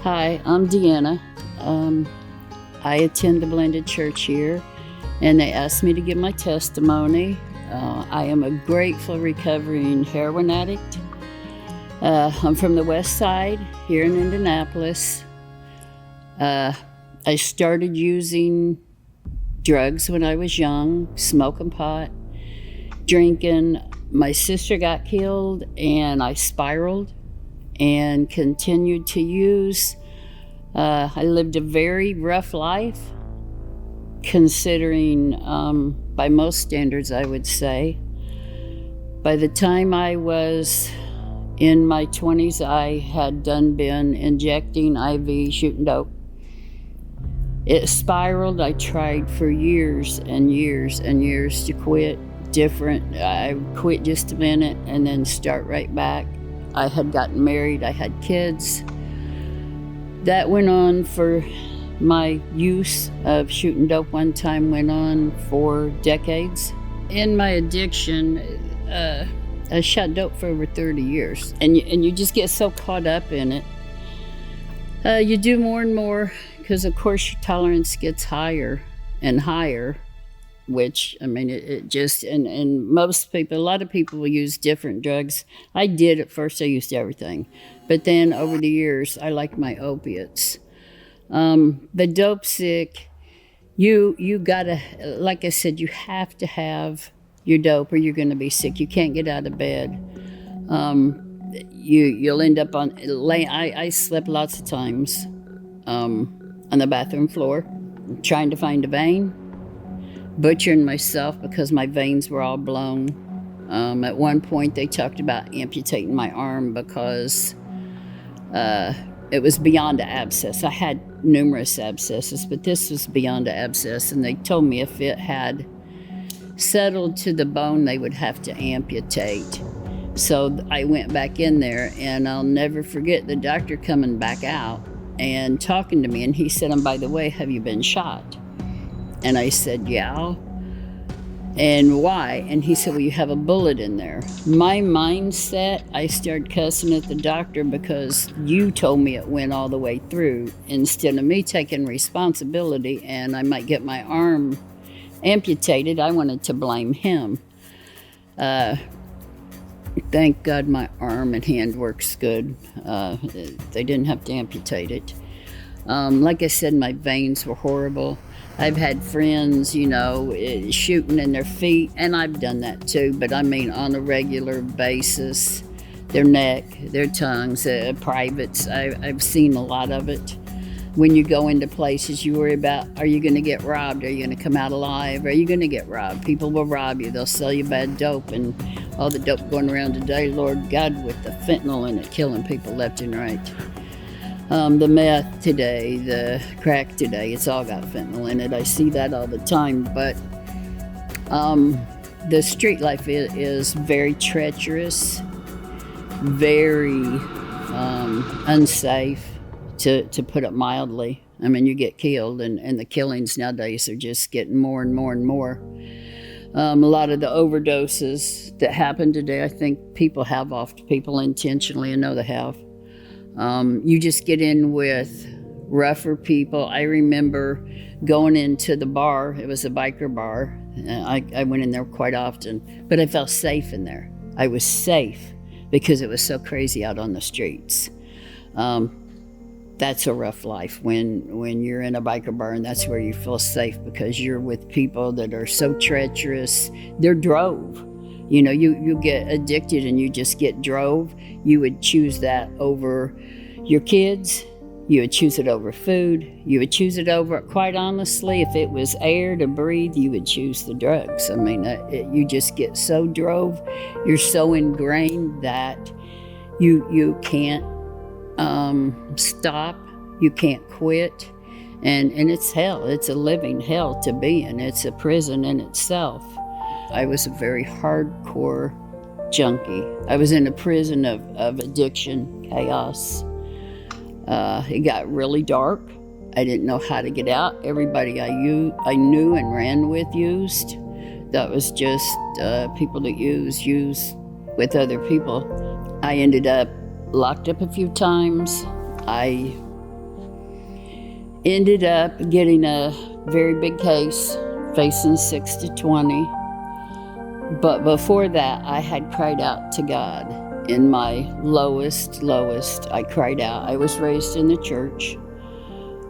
Hi, I'm Deanna. I attend the Blended Church here, and they asked me to give my testimony. I am a grateful recovering heroin addict. I'm from the West Side here in Indianapolis. I started using drugs when I was young, smoking pot, drinking. My sister got killed, and I spiraled and continued to use. I lived a very rough life, considering, by most standards, I would say. By the time I was in my 20s, I had been injecting IV, shooting dope. It spiraled. I tried for years and years and years to quit. I quit just a minute and then start right back. I had gotten married, I had kids. That went on for my use of shooting dope one time went on for decades. In my addiction, I shot dope for over 30 years. And you just get so caught up in it. You do more and more because, of course, your tolerance gets higher and higher. Which, I mean, it just, and most people, a lot of people will use different drugs. I did at first, I used everything. But then over the years, I like my opiates. The dope sick, you gotta, like I said, you have to have your dope or you're gonna be sick. You can't get out of bed. You'll end up I slept lots of times on the bathroom floor, trying to find a vein. Butchering myself because my veins were all blown. At one point, they talked about amputating my arm because it was beyond an abscess. I had numerous abscesses, but this was beyond an abscess, and they told me if it had settled to the bone, they would have to amputate. So I went back in there, and I'll never forget the doctor coming back out and talking to me, and he said, "And by the way, have you been shot?" And I said, "Yeah." "And why?" And he said, "Well, you have a bullet in there." My mindset, I started cussing at the doctor because you told me it went all the way through instead of me taking responsibility and I might get my arm amputated. I wanted to blame him. Thank God my arm and hand works good. They didn't have to amputate it. Like I said, my veins were horrible. I've had friends, shooting in their feet, and I've done that too, but I mean on a regular basis. Their neck, their tongues, privates. I've seen a lot of it. When you go into places, you worry about, are you going to get robbed? Are you going to come out alive? Are you going to get robbed? People will rob you. They'll sell you bad dope, and all the dope going around today, Lord God, with the fentanyl in it, killing people left and right. The meth today, the crack today, it's all got fentanyl in it. I see that all the time, but the street life is very treacherous, very unsafe, to put it mildly. I mean, you get killed, and the killings nowadays are just getting more and more and more. A lot of the overdoses that happen today, I think people have off people intentionally. I know they have. You just get in with rougher people. I remember going into the bar. It was a biker bar. I went in there quite often, but I felt safe in there. I was safe because it was so crazy out on the streets. That's a rough life when you're in a biker bar, and that's where you feel safe because you're with people that are so treacherous. They're drove. You get addicted and you just get drove. You would choose that over your kids. You would choose it over food. You would choose it over, quite honestly, if it was air to breathe, you would choose the drugs. I mean, you just get so drove. You're so ingrained that you can't stop. You can't quit. And it's hell. It's a living hell to be in. It's a prison in itself. I was a very hardcore junkie. I was in a prison of addiction, chaos. It got really dark. I didn't know how to get out. Everybody I knew and ran with used. That was just people that use with other people. I ended up locked up a few times. I Ended up getting a very big case, facing 6 to 20. But before that, I had cried out to God. In my lowest, I cried out. I was raised in the church.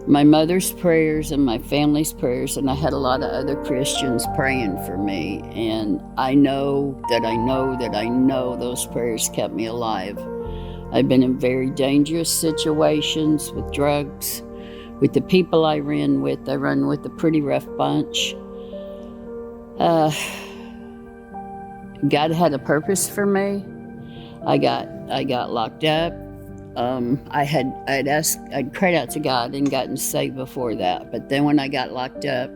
My mother's prayers and my family's prayers, and I had a lot of other Christians praying for me. And I know those prayers kept me alive. I've been in very dangerous situations with drugs, with the people I ran with. I run with a pretty rough bunch. God had a purpose for me. I got locked up. I'd cried out to God and gotten saved before that. But then when I got locked up,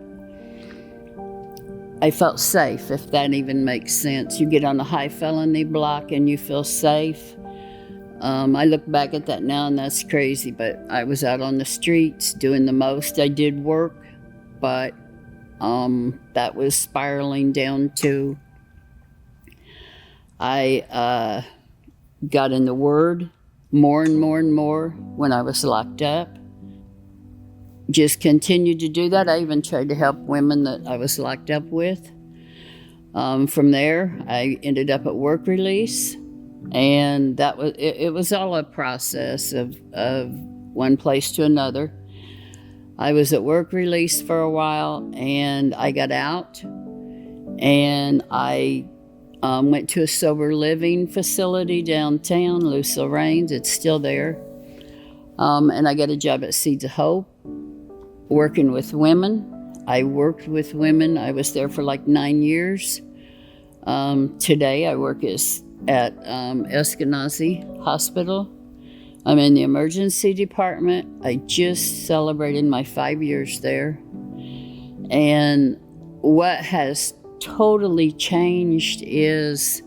I felt safe, if that even makes sense. You get on a high felony block and you feel safe. I look back at that now and that's crazy, but I was out on the streets doing the most. I did work, but that was spiraling down to I got in the Word more and more when I was locked up. Just continued to do that. I even tried to help women that I was locked up with. From there, I ended up at work release, and that was it was all a process of one place to another. I was at work release for a while, and I got out, and I went to a sober living facility downtown, Lucille Raines. It's still there. And I got a job at Seeds of Hope, working with women. I worked with women. I was there for like 9 years. Today I work at Eskenazi Hospital. I'm in the emergency department. I just celebrated my 5 years there. And what has totally changed is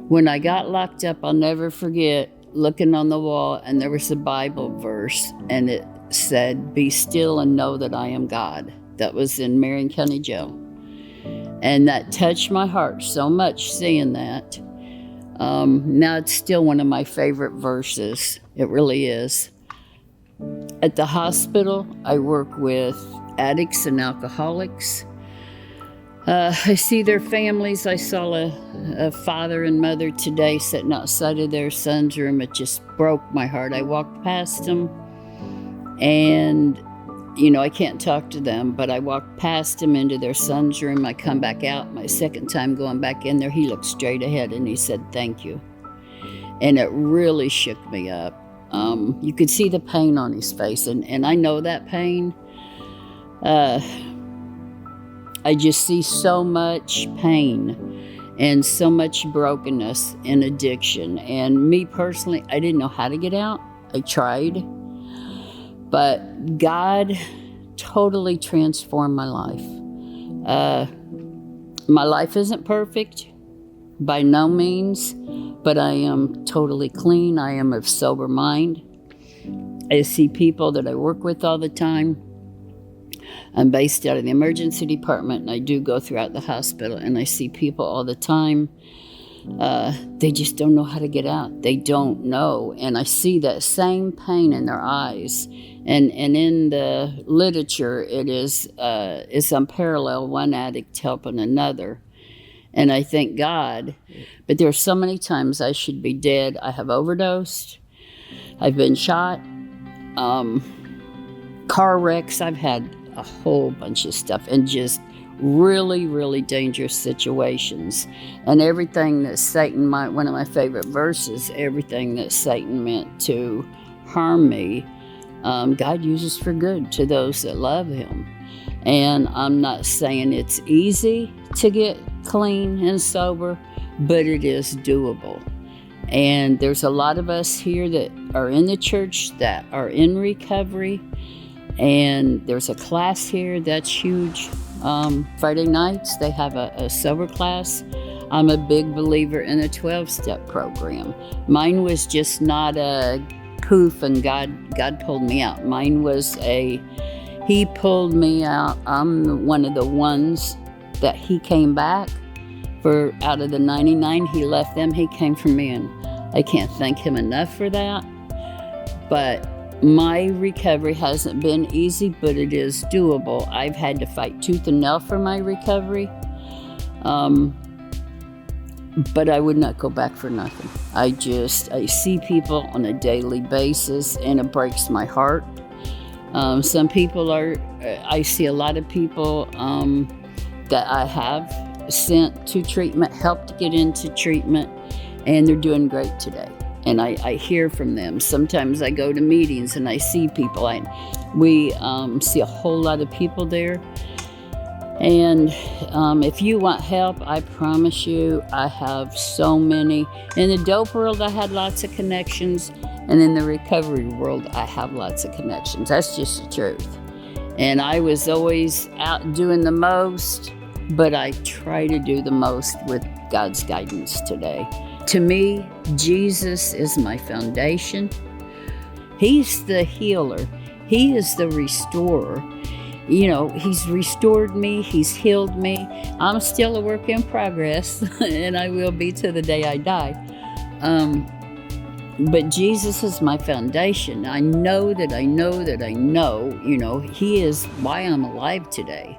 when I got locked up, I'll never forget looking on the wall, and there was a Bible verse, and it said, "Be still and know that I am God." That was in Marion County Jail. And that touched my heart so much seeing that. Now it's still one of my favorite verses. It really is. At the hospital, I work with addicts and alcoholics. I see their families. I saw a father and mother today sitting outside of their son's room. It just broke my heart. I walked past them, and, I can't talk to them, but I walked past them into their son's room. I come back out. My second time going back in there, he looked straight ahead, and he said, "Thank you." And it really shook me up. You could see the pain on his face, and I know that pain. I just see so much pain and so much brokenness and addiction. And me personally, I didn't know how to get out. I tried. But God totally transformed my life. My life isn't perfect, by no means, but I am totally clean. I am of sober mind. I see people that I work with all the time. I'm based out of the emergency department, and I do go throughout the hospital, and I see people all the time. They just don't know how to get out. They don't know. And I see that same pain in their eyes. And in the literature, it's unparalleled, one addict helping another. And I thank God. But there are so many times I should be dead. I have overdosed. I've been shot. Car wrecks. I've had a whole bunch of stuff, and just really, really dangerous situations. And everything that Satan one of my favorite verses, everything that Satan meant to harm me, God uses for good to those that love him. And I'm not saying it's easy to get clean and sober, but it is doable. And there's a lot of us here that are in the church that are in recovery. And there's a class here that's huge. Friday nights, they have a sober class. I'm a big believer in a 12-step program. Mine was just not a poof and God pulled me out. Mine was he pulled me out. I'm one of the ones that he came back for. Out of the 99, he left them. He came for me, and I can't thank him enough for that. But My recovery hasn't been easy, but it is doable. I've had to fight tooth and nail for my recovery, but I would not go back for nothing. I see people on a daily basis, and it breaks my heart. Some people I see a lot of people that I have sent to treatment, helped get into treatment, and they're doing great today. And I hear from them. Sometimes I go to meetings and I see people. We see a whole lot of people there. And if you want help, I promise you, I have so many. In the dope world, I had lots of connections. And in the recovery world, I have lots of connections. That's just the truth. And I was always out doing the most, but I try to do the most with God's guidance today. To me, Jesus is my foundation. He's the healer. He is the restorer. You know, He's restored me. He's healed me. I'm still a work in progress, and I will be to the day I die. But Jesus is my foundation. I know, He is why I'm alive today.